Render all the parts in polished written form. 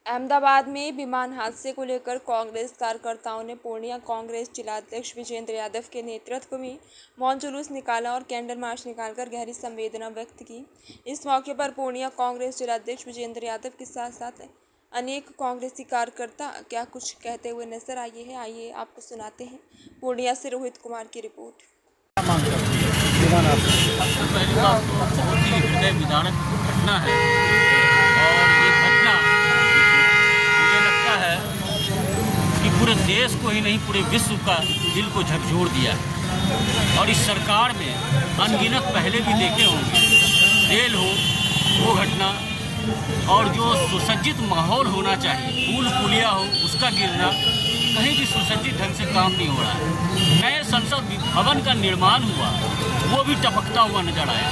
अहमदाबाद में विमान हादसे को लेकर कांग्रेस कार्यकर्ताओं ने पूर्णिया कांग्रेस जिलाध्यक्ष विजेंद्र यादव के नेतृत्व में मौन जुलूस निकाला और कैंडल मार्च निकालकर गहरी संवेदना व्यक्त की। इस मौके पर पूर्णिया कांग्रेस जिलाध्यक्ष विजेंद्र यादव के साथ साथ अनेक कांग्रेसी कार्यकर्ता क्या कुछ कहते हुए नजर आइए आपको सुनाते हैं। पूर्णिया से रोहित कुमार की रिपोर्ट। सबसे पहली बात तो बहुत ही हृदय विदारक घटना है और ये घटना मुझे लगता है कि पूरे देश को ही नहीं पूरे विश्व का दिल को झकझोर दिया है। और इस सरकार में अनगिनत पहले भी देखे होंगे, रेल हो वो घटना और जो सुसज्जित माहौल होना चाहिए, पुल पुलिया हो उसका गिरना, कहीं भी सुसज्जित ढंग से काम नहीं हो रहा है। नए संसद भवन का निर्माण हुआ वो भी टपकता हुआ नजर आया।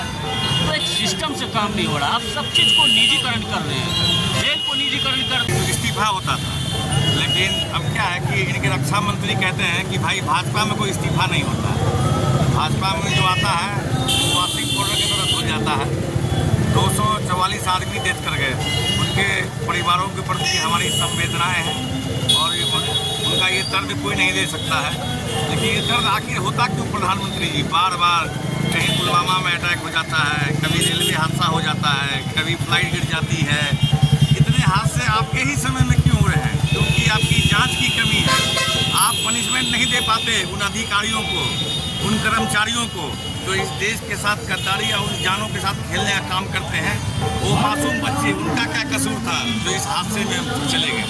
तो एक सिस्टम से काम नहीं हो रहा। आप सब चीज़ को निजीकरण कर रहे हैं, रेल को निजीकरण कर। इस्तीफा होता था, लेकिन अब क्या है कि इनके रक्षा मंत्री कहते हैं कि भाई भाजपा में कोई इस्तीफा नहीं होता। भाजपा में जो आता है वो वार्षिक पाउडर की तरह धुल जाता है। 244 आदमी डेथ कर गए, उनके परिवारों के प्रति हमारी संवेदनाएं हैं और उनका ये दर्द कोई नहीं दे सकता है। लेकिन ये दर्द आखिर होता क्यों प्रधानमंत्री जी? बार बार कहीं पुलवामा में अटैक हो जाता है, कभी रेलवे हादसा हो जाता है, कभी फ्लाइट गिर जाती है। इतने हादसे आपके ही समय में क्यों हो रहे हैं? क्योंकि आपकी जांच की कमी है। आप पनिशमेंट नहीं दे पाते उन अधिकारियों को, उन कर्मचारियों को जो इस देश के साथ गद्दारी या उन जानों के साथ खेलने का काम करते हैं। वो मासूम बच्चे, उनका क्या कसूर था जो इस हादसे में चले गए?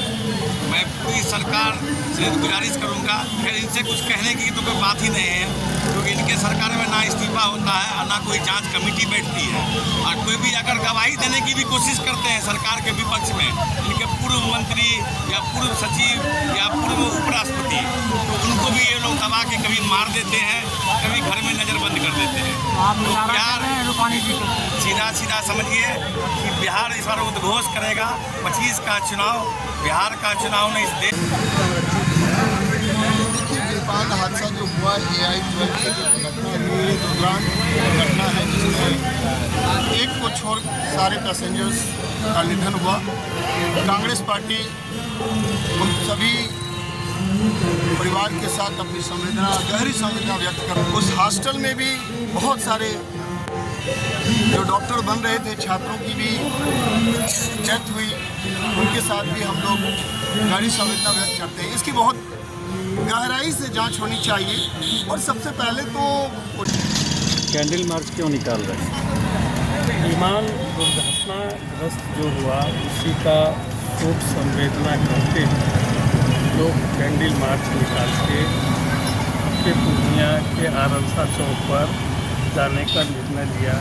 मैं पूरी सरकार से गुजारिश करूंगा, फिर इनसे कुछ कहने की तो कोई बात ही नहीं है, क्योंकि इनके सरकार में ना इस्तीफा होता है और ना कोई जांच कमेटी बैठती है। और कोई भी अगर गवाही देने की भी कोशिश करते हैं सरकार के विपक्ष में, इनके पूर्व मंत्री या पूर्व सचिव या पूर्व उपराष्ट्रपति, तो उनको भी ये लोग दबा के कभी मार देते हैं, कभी घर में नज़रबंद कर देते हैं। तो बिहार सीधा समझिए कि बिहार इस बार उद्घोष करेगा 25 का चुनाव, बिहार का चुनाव ने इस देश। विमान हादसा जो हुआ AI-12 की जो घटना हुई, दुर्घटना घटना है जिसमें एक को छोड़ सारे पैसेंजर्स का निधन हुआ। कांग्रेस पार्टी उन सभी परिवार के साथ अपनी गहरी संवेदना व्यक्त कर। उस हॉस्टल में भी बहुत सारे जो डॉक्टर बन रहे थे, छात्रों की भी डेथ हुई, उनके साथ भी हम लोग गहरी संवेदना व्यक्त करते हैं। इसकी बहुत गहराई से जांच होनी चाहिए। और सबसे पहले तो कैंडल मार्च क्यों निकाल रहे हैं? विमान दुर्घटनाग्रस्त जो हुआ उसी का शोक संवेदना करते हुए लोग कैंडल मार्च निकाल के पूर्णिया के आरंसा चौक पर जाने का निर्णय लिया।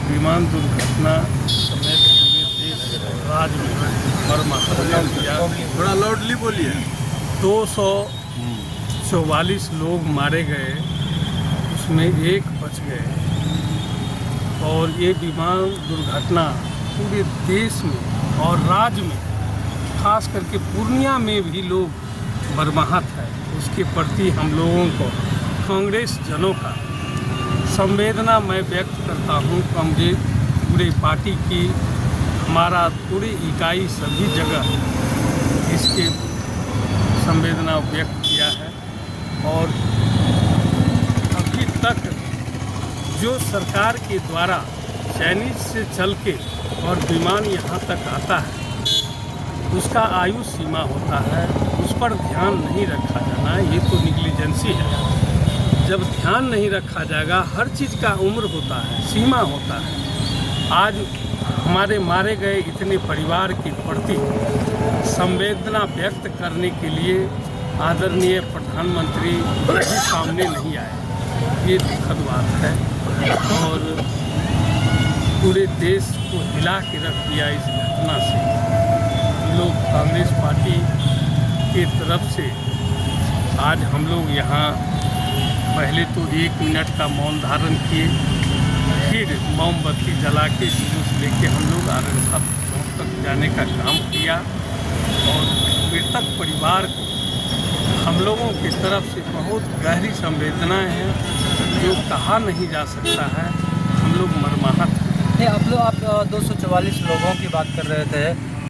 विमान दुर्घटना समेत पूरे देश राज्य में और महाराष्ट्र किया। थोड़ा लाउडली बोलिए। 244 लोग मारे गए, उसमें एक बच गए। और ये विमान दुर्घटना पूरे देश में और राज्य में, खास करके पूर्णिया में भी लोग मर्माहत है। उसके प्रति हम लोगों को, कांग्रेस जनों का संवेदना मैं व्यक्त करता हूँ। कांग्रेस पूरे पार्टी की, हमारा पूरी इकाई सभी जगह इसके संवेदना व्यक्त किया है। और अभी तक जो सरकार के द्वारा चैनीज से चल के और विमान यहाँ तक आता है, उसका आयु सीमा होता है, उस पर ध्यान नहीं रखा जाना, ये तो निग्लिजेंसी है। जब ध्यान नहीं रखा जाएगा, हर चीज़ का उम्र होता है, सीमा होता है। आज हमारे मारे गए इतने परिवार के प्रति संवेदना व्यक्त करने के लिए आदरणीय प्रधानमंत्री भी सामने नहीं आए, ये दुखद बात है। और पूरे देश को हिला के रख दिया इस घटना से। लोग कांग्रेस पार्टी की तरफ से आज हम लोग यहाँ पहले तो 1 मिनट का मौन धारण किए, फिर मोमबत्ती जला के जुलूस लेके हम लोग आरंसा चौक तक जाने का काम किया। और मृतक परिवार को हम लोगों की तरफ से बहुत गहरी संवेदनाएं हैं, जो कहा नहीं जा सकता है। हम लोग मर्माहत हैं। आप 244 लोगों की बात कर रहे थे,